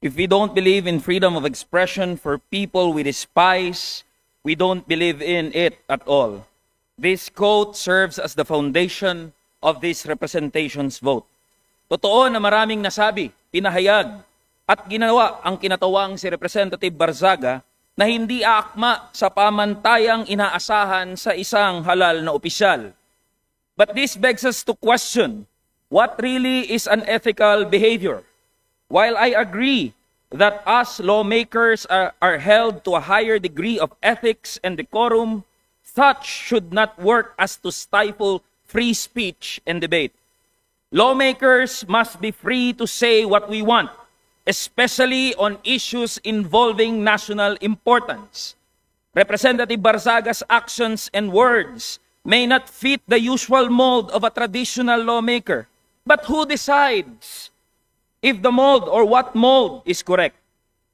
If we don't believe in freedom of expression for people we despise, we don't believe in it at all. This quote serves as the foundation of this representation's vote. Totoo na maraming nasabi, pinahayag, at ginawa ang kinatawang si Representative Barzaga na hindi aakma sa pamantayang inaasahan sa isang halal na opisyal. But this begs us to question, what really is unethical behavior? While I agree that us lawmakers are held to a higher degree of ethics and decorum, such should not work as to stifle free speech and debate. Lawmakers must be free to say what we want, especially on issues involving national importance. Representative Barzaga's actions and words may not fit the usual mold of a traditional lawmaker. But who decides if the mold or what mold is correct?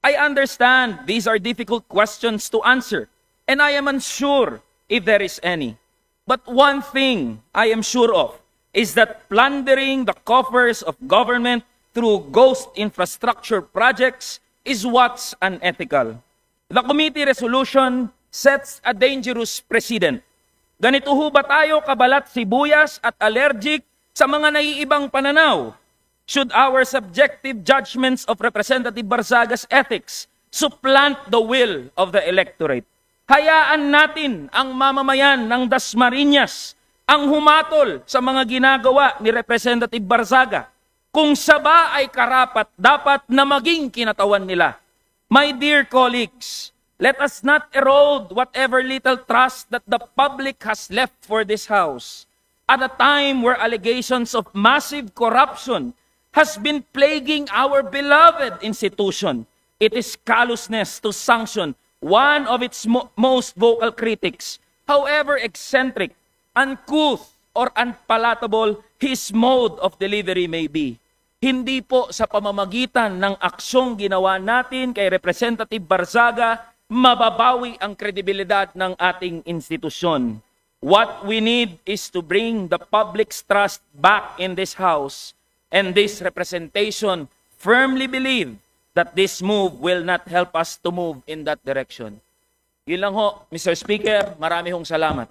I understand these are difficult questions to answer, and I am unsure if there is any. But one thing I am sure of is that plundering the coffers of government through ghost infrastructure projects is what's unethical. The committee resolution sets a dangerous precedent. Ganito ho ba tayo kabalat sibuyas at allergic sa mga naiibang pananaw? Should our subjective judgments of Representative Barzaga's ethics supplant the will of the electorate? Hayaan natin ang mamamayan ng Dasmariñas ang humatol sa mga ginagawa ni Representative Barzaga. Kung siya ba ay karapat dapat na maging kinatawan nila. My dear colleagues, let us not erode whatever little trust that the public has left for this House. At a time where allegations of massive corruption has been plaguing our beloved institution, it is callousness to sanction one of its most vocal critics, however eccentric, uncouth, or unpalatable his mode of delivery may be. Hindi po sa pamamagitan ng aksyong ginawa natin kay Representative Barzaga mababawi ang kredibilidad ng ating institusyon. What we need is to bring the public's trust back in this House, and this representation firmly believe that this move will not help us to move in that direction. Yun lang ho, Mr. Speaker, marami hong salamat.